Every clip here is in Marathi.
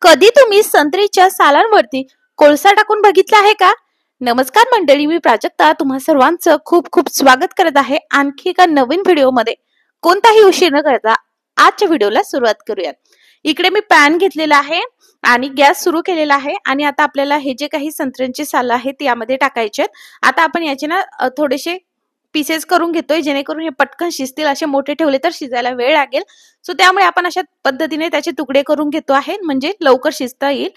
कधी तुम्ही संत्रीच्या सालांवरती कोळसा टाकून बघितला आहे का? नमस्कार मंडळी, मी प्राजक्ता तुम्हा सर्वांचं खूप खूप स्वागत करत आहे आणखी एका नवीन व्हिडिओमध्ये. कोणताही उशीर न करता आजच्या व्हिडिओला सुरुवात करूयात. इकडे मी पॅन घेतलेला आहे आणि गॅस सुरू केलेला आहे आणि आता आपल्याला हे जे काही संत्र्यांची साल आहेत ती यामध्ये टाकायचे आहेत. आता आपण याचे थोडेसे पीसेस करून घेतोय जेणेकरून हे पटकन शिजतील. असे मोठे ठेवले तर शिजायला वेळ लागेल. सो त्यामुळे आपण अशा पद्धतीने त्याचे तुकडे करून घेतो आहे म्हणजे लवकर शिजता येईल.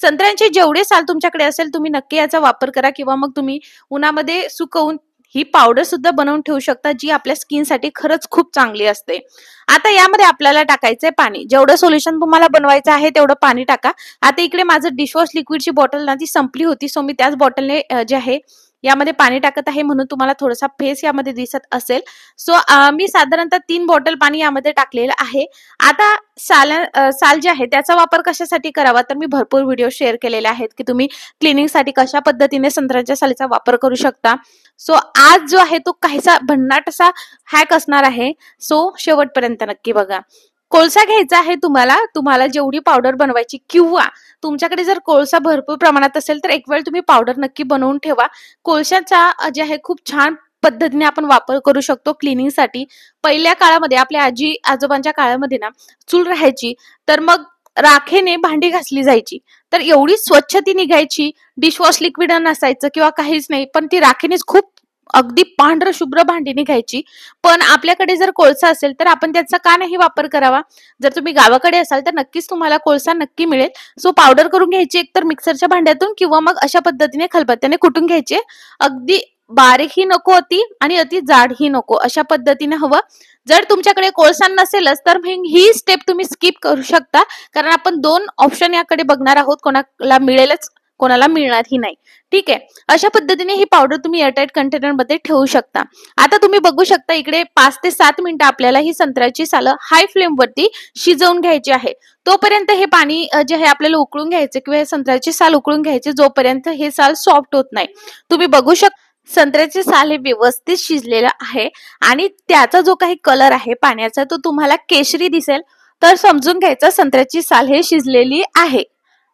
संत्र्यांचे जेवढे साल तुमच्याकडे असेल तुम्ही नक्की याचा वापर करा किंवा मग तुम्ही उन्हामध्ये सुकवून ही पावडर सुद्धा बनवून ठेवू शकता जी आपल्या स्किन साठी खरंच खूप चांगली असते. आता यामध्ये आपल्याला टाकायचंय पाणी. जेवढं सोल्युशन तुम्हाला बनवायचं आहे तेवढं पाणी टाका. आता इकडे माझं डिशवॉश लिक्विडची बॉटल ती संपली होती सो मी त्याच बॉटलने जे आहे यामध्ये पाणी टाकत आहे म्हणून तुम्हाला थोडासा फेस यामध्ये दिसत असेल. सो मी साधारणतः 3 बॉटल पाणी यामध्ये टाकलेलं आहे. आता साल जे आहे त्याचा वापर कशासाठी करावा तर मी भरपूर व्हिडिओ शेअर केलेले आहेत की तुम्ही क्लिनिंगसाठी कशा पद्धतीने संत्र्याच्या सालीचा वापर करू शकता. सो आज जो आहे तो काहीसा भन्नाट असा हॅक असणार आहे. सो शेवटपर्यंत नक्की बघा. कोळसा घ्यायचा आहे तुम्हाला जेवढी पावडर बनवायची किंवा तुमच्याकडे जर कोळसा भरपूर प्रमाणात असेल तर एक वेळ तुम्ही पावडर नक्की बनवून ठेवा. कोळशाचा जे आहे खूप छान पद्धतीने आपण वापर करू शकतो क्लिनिंगसाठी. पहिल्या काळामध्ये आपल्या आजी आजोबांच्या काळामध्ये चूल राहायची तर मग राखेने भांडी घासली जायची तर एवढी स्वच्छ ती निघायची. डिशवॉश लिक्विड नसायचं किंवा काहीच नाही पण ती राखेनेच खूप अगदी पांढरं शुभ्र भांडी निघायची. पण आपल्याकडे जर कोळसा असेल तर आपण त्याचा का नाही वापर करावा? जर तुम्ही गावाकडे असाल तर नक्कीच तुम्हाला कोळसा नक्की मिळेल. सो पावडर करून घ्यायची एकतर मिक्सरच्या भांड्यातून किंवा मग अशा पद्धतीने खलबत्त्याने कुटून घ्यायचे. अगदी बारीकही नको अति आणि अति जाडही नको अशा पद्धतीने हवं. जर तुमच्याकडे कोळसा नसेलच तर ही स्टेप तुम्ही स्किप करू शकता कारण आपण 2 ऑप्शन याकडे बघणार आहोत. कोणाला मिळेलच कोणाला मिळणारही नाही. ठीक आहे. अशा पद्धतीने ही पावडर तुम्ही एअरटाईट कंटेनर मध्ये ठेवू शकता. आता तुम्ही बघू शकता इकडे 5 ते 7 मिनिटं आपल्याला ही संत्र्याची सालं हाय फ्लेम वरती शिजवून घ्यायची आहे. तोपर्यंत हे पाणी जे आहे आपल्याला उकळून घ्यायचे किंवा संत्र्याची साल उकळून घ्यायची जोपर्यंत हे साल सॉफ्ट होत नाही. तुम्ही बघू शकता संत्र्याचे साल हे व्यवस्थित शिजलेलं आहे आणि त्याचा जो काही कलर आहे पाण्याचा तो तुम्हाला केशरी दिसेल तर समजून घ्यायचं संत्र्याची साल हे शिजलेली आहे.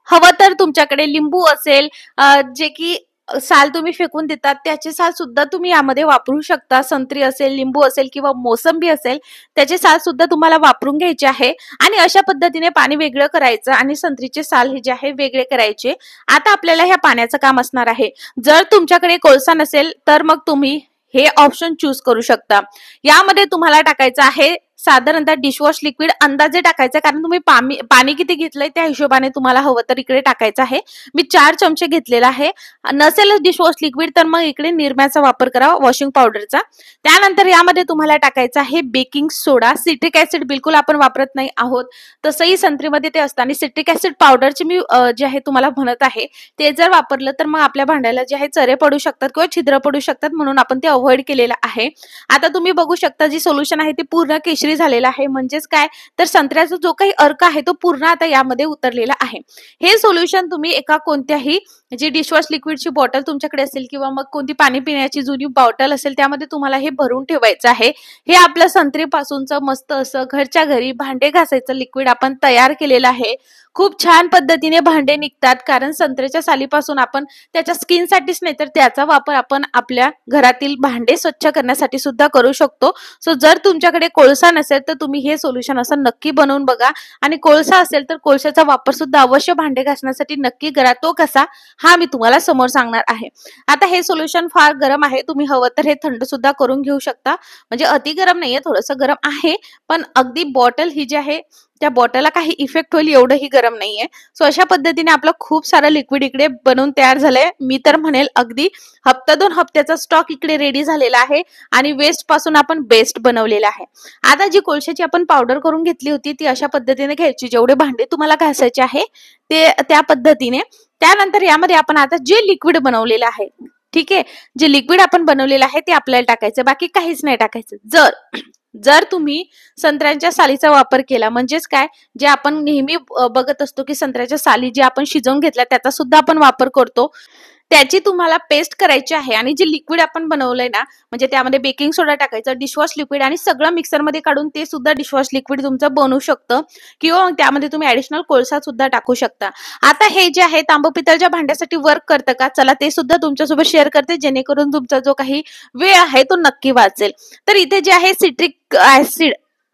हवं तर तुमच्याकडे लिंबू असेल जे की साल तुम्ही फेकून देतात त्याचे साल सुद्धा तुम्ही यामध्ये वापरू शकता. संत्री असेल, लिंबू असेल किंवा मोसंबी असेल त्याचे साल सुद्धा तुम्हाला वापरून घ्यायचे आहे आणि अशा पद्धतीने पाणी वेगळं करायचं आणि संत्रीचे साल हे जे आहे वेगळे करायचे. आता आपल्याला ह्या पाण्याचं काम असणार आहे. जर तुमच्याकडे कोळसा नसेल तर मग तुम्ही हे ऑप्शन चूज करू शकता. यामध्ये तुम्हाला टाकायचं आहे साधारणतः डिशवॉश लिक्विड अंदाजे टाकायचं कारण तुम्ही पाणी किती घेतलंय त्या हिशोबाने तुम्हाला हवं तर इकडे टाकायचं आहे. मी 4 चमचे घेतलेला आहे. नसेलच डिशवॉश लिक्विड तर मग इकडे निरम्याचा वापर करा वॉशिंग पावडरचा. त्यानंतर यामध्ये तुम्हाला टाकायचं आहे बेकिंग सोडा. सिट्रिक ऍसिड बिलकुल आपण वापरत नाही आहोत तसंही संत्रीमध्ये ते असतं आणि सिट्रिक ऍसिड पावडरची मी जे आहे तुम्हाला म्हणत आहे ते जर वापरलं तर मग आपल्या भांड्याला जे आहे चरे पडू शकतात किंवा छिद्र पडू शकतात म्हणून आपण ते अवॉइड केलेलं आहे. आता तुम्ही बघू शकता जी सोल्युशन आहे ते पूर्ण केशरी झालेला आहे म्हणजेच काय तर संत्र्याचा जो काही अर्क आहे तो पूर्ण आता यामध्ये उतरलेला आहे. हे सोल्युशन तुम्ही एका कोणत्याही जी डिशवॉश लिक्विडची बॉटल तुमच्याकडे असेल किंवा मग कोणती पाणी पिण्याची जुनी बॉटल असेल त्यामध्ये तुम्हाला हे भरून ठेवायचं आहे. हे आपल्या संत्रीपासूनचं मस्त असं घरच्या घरी भांडे घासायचं लिक्विड आपण तयार केलेलं आहे. खूप छान पद्धतीने भांडे निघतात कारण संत्र्याच्या सालीपासून आपण त्याच्या स्किनसाठीच नाही तर त्याचा वापर आपण आपल्या घरातील भांडे स्वच्छ करण्यासाठी सुद्धा करू शकतो. सो जर तुमच्याकडे कोळसा नसेल तर तुम्ही हे सोल्युशन असं नक्की बनवून बघा आणि कोळसा असेल तर कोळशाचा वापर सुद्धा अवश्य भांडे घासण्यासाठी नक्की करा. तो कसा हा मी तुम्हाला समोर सांगणार आहे. आता हे सोल्युशन फार गरम आहे. तुम्ही हवं तर हे थंड सुद्धा करून घेऊ शकता. म्हणजे अति गरम नाहीये थोडंसं गरम आहे पण अगदी बॉटल ही जी आहे त्या बॉटलला काही इफेक्ट होईल एवढंही गरम नाहीये. सो अशा पद्धतीने आपलं खूप सारं लिक्विड इकडे बनवून तयार झालंय. मी तर म्हणेल अगदी हप्ता 2 हप्त्याचा स्टॉक इकडे रेडी झालेला आहे आणि वेस्ट पासून आपण बेस्ट बनवलेला आहे. आता जी कोळशाची आपण पावडर करून घेतली होती ती अशा पद्धतीने घ्यायची जेवढे भांडे तुम्हाला घासायचे आहे ते त्या पद्धतीने. त्यानंतर यामध्ये आपण आता जे लिक्विड बनवलेलं आहे ठीक आहे जे लिक्विड आपण बनवलेलं आहे ते आपल्याला टाकायचं बाकी काहीच नाही टाकायचं. जर तुम्ही संत्र्यांच्या सालीचा वापर केला म्हणजेच काय जे आपण नेहमी बघत असतो की संत्र्याच्या साली जे आपण शिजवून घेतल्या त्याचा सुद्धा आपण वापर करतो त्याची तुम्हाला पेस्ट करायची आहे आणि जे लिक्विड आपण बनवलंय ना, म्हणजे त्यामध्ये बेकिंग सोडा टाकायचा, डिशवॉश लिक्विड आणि सगळं मिक्सरमध्ये काढून ते सुद्धा डिशवॉश लिक्विड तुमचं बनू शकतं किंवा मग त्यामध्ये तुम्ही ॲडिशनल कोळसा सुद्धा टाकू शकता. आता हे जे आहे तांबं पितळच्या भांड्यासाठी वर्क करतं का? चला ते सुद्धा तुमच्यासोबत शेअर करते, जेणेकरून तुमचा जो काही वेळ आहे तो नक्की वाचेल. तर इथे जे आहे सिट्रिक ॲसिड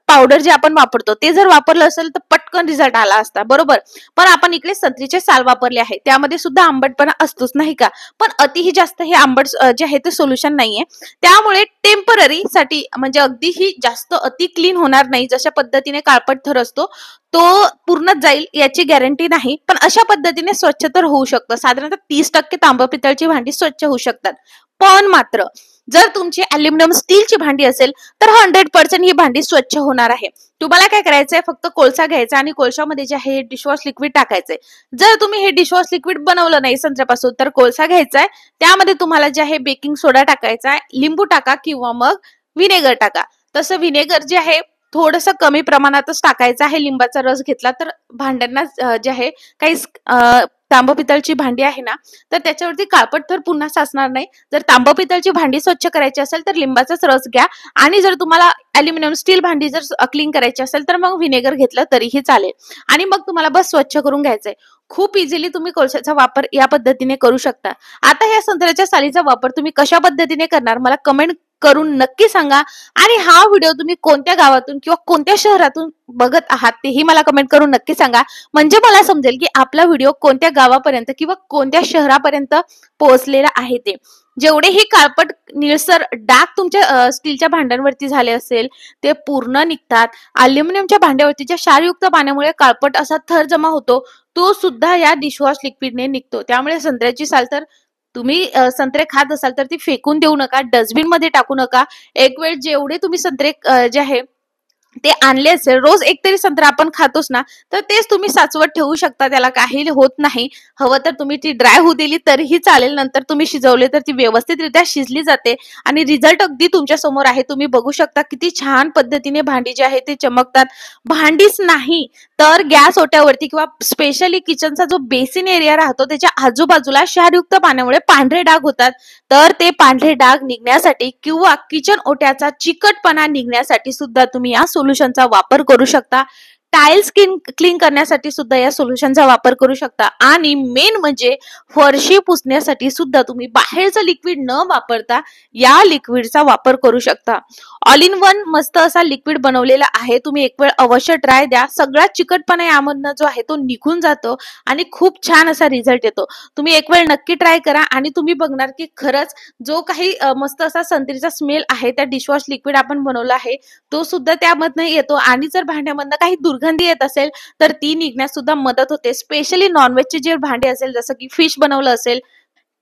पावडर जे आपण वापरतो ते जर वापरलं असेल तर पटकन रिझल्ट आला असता, बरोबर. पण आपण इकडे संत्रीचे साल वापरले आहे, त्यामध्ये सुद्धा आंबटपणा असतोच नाही का. पण अतिही जास्त हे आंबट जे आहे ते सोल्युशन नाहीये. त्यामुळे टेम्पररी साठी म्हणजे अगदीही जास्त अति क्लीन होणार नाही. जशा पद्धतीने काळपट थर असतो तो पूर्णच जाईल याची गॅरंटी नाही, पण अशा पद्धतीने स्वच्छ तर होऊ शकतं. साधारणतः 30% तांबं पितळची भांडी स्वच्छ होऊ शकतात. पण मात्र जर तुमची अॅल्युमिनियम स्टीलची भांडी असेल तर 100% ही भांडी स्वच्छ होणार आहे. तुम्हाला काय करायचंय, फक्त कोळसा घ्यायचा आणि कोळशामध्ये जे आहे डिशवॉश लिक्विड टाकायचंय. जर तुम्ही हे डिशवॉश लिक्विड बनवलं नाही संत्र्यापासून तर कोळसा घ्यायचाय, त्यामध्ये तुम्हाला जे आहे बेकिंग सोडा टाकायचा आहे, लिंबू टाका किंवा मग व्हिनेगर टाका. तसं व्हिनेगर जे आहे थोडंसं कमी प्रमाणातच टाकायचं आहे. लिंबाचा रस घेतला तर भांड्यांना जे आहे काही तांबं पितळची भांडी आहे ना, तर त्याच्यावरती काळपट थर पुन्हा साचणार नाही. जर तांबं पितळची भांडी स्वच्छ करायची असेल तर लिंबाचाच रस घ्या आणि जर तुम्हाला अॅल्युमिनियम स्टील भांडी जर क्लीन करायची असेल तर मग व्हिनेगर घेतलं तरीही चालेल आणि मग तुम्हाला बस स्वच्छ करून घ्यायचंय. खूप इझिली तुम्ही कोळशाचा वापर या पद्धतीने करू शकता. आता ह्या संत्र्याच्या सालीचा वापर तुम्ही कशा पद्धतीने करणार मला कमेंट करून नक्की सांगा आणि हा व्हिडिओ तुम्ही कोणत्या गावातून किंवा कोणत्या शहरातून बघत आहात तेही मला कमेंट करून नक्की सांगा. म्हणजे मला समजेल की आपला व्हिडिओ कोणत्या गावापर्यंत किंवा कोणत्या शहरापर्यंत पोहोचलेला आहे ते. जेवढेही काळपट निळसर डाग तुमच्या स्टीलच्या भांड्यांवरती झाले असेल ते पूर्ण निघतात. अल्युमिनियमच्या भांड्यावरती ज्या क्षारयुक्त पाण्यामुळे काळपट असा थर जमा होतो तो सुद्धा या डिशवॉश लिक्विडने निघतो. त्यामुळे संत्र्याची साल तर तुम्ही संत्रे खात असाल तर ती फेकून देऊ नका, डस्टबिन मध्ये टाकू नका. एक वेळ जेवढे तुम्ही संत्रे जे आहे ते आणले असेल, रोज एक तरी संत्रा आपण खातोच ना, तर तेच तुम्ही साचवत ठेवू शकता, त्याला काही होत नाही. हवं तर तुम्ही ती ड्राय होऊ दिली तरीही चालेल, नंतर तुम्ही शिजवले तर ती व्यवस्थितरित्या शिजली जाते आणि रिझल्ट अगदी तुमच्या समोर आहे. तुम्ही बघू शकता किती छान पद्धतीने भांडी जी आहे ते चमकतात. भांडीच नाही तर गॅस ओट्यावरती किंवा स्पेशली किचनचा जो बेसिन एरिया राहतो त्याच्या आजूबाजूला क्षारयुक्त पाण्यामुळे पांढरे डाग होतात. तर ते पांढरे डाग निघण्यासाठी किंवा किचन ओट्याचा चिकटपणा निघण्यासाठी सुद्धा तुम्ही या सोल्युशनचा वापर करू शकता. टाइल्स क्लीन करण्यासाठी सुद्धा या सोल्युशनचा वापर करू शकता आणि मेन म्हणजे फरशी पुसण्यासाठी सुद्धा तुम्ही बाहेरचं लिक्विड न वापरता या लिक्विडचा वापर करू शकता. ऑल इन वन मस्त असा लिक्विड बनवलेला आहे. तुम्ही एक वेळ अवश्य ट्राय द्या. सगळा चिकटपणा यामधनं जो आहे तो निघून जातो आणि खूप छान असा रिझल्ट येतो. तुम्ही एक वेळ नक्की ट्राय करा आणि तुम्ही बघणार की खरंच जो काही मस्त असा संत्रीचा स्मेल आहे त्या डिशवॉश लिक्विड आपण बनवला आहे तो सुद्धा त्यामधनं येतो आणि जर भांड्यामधनं काही दुर्गंधी येत असेल तर ती निघण्यास सुद्धा मदत होते. स्पेशली नॉनव्हेजचे जे भांडे असेल जसं की फिश बनवलं असेल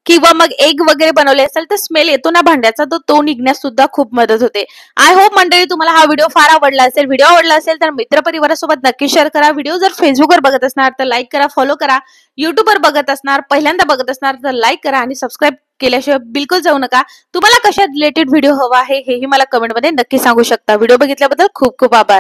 किंवा मग एग वगैरे बनवले असेल तर स्मेल येतो ना भांड्याचा तर तो निघण्यास सुद्धा खूप मदत होते. आय होप मंडळी तुम्हाला हा व्हिडिओ फार आवडला असेल. व्हिडिओ आवडला असेल तर मित्रपरिवारासोबत नक्की शेअर करा. व्हिडिओ जर फेसबुकवर बघत असणार तर लाईक करा, फॉलो करा. युट्यूबवर बघत असणार पहिल्यांदा बघत असणार तर लाईक करा आणि सबस्क्राईब केल्याशिवाय बिलकुल जाऊ नका. तुम्हाला कशा रिलेटेड व्हिडिओ हवा आहे हेही मला कमेंटमध्ये नक्की सांगू शकता. व्हिडिओ बघितल्याबद्दल खूप खूप आभार.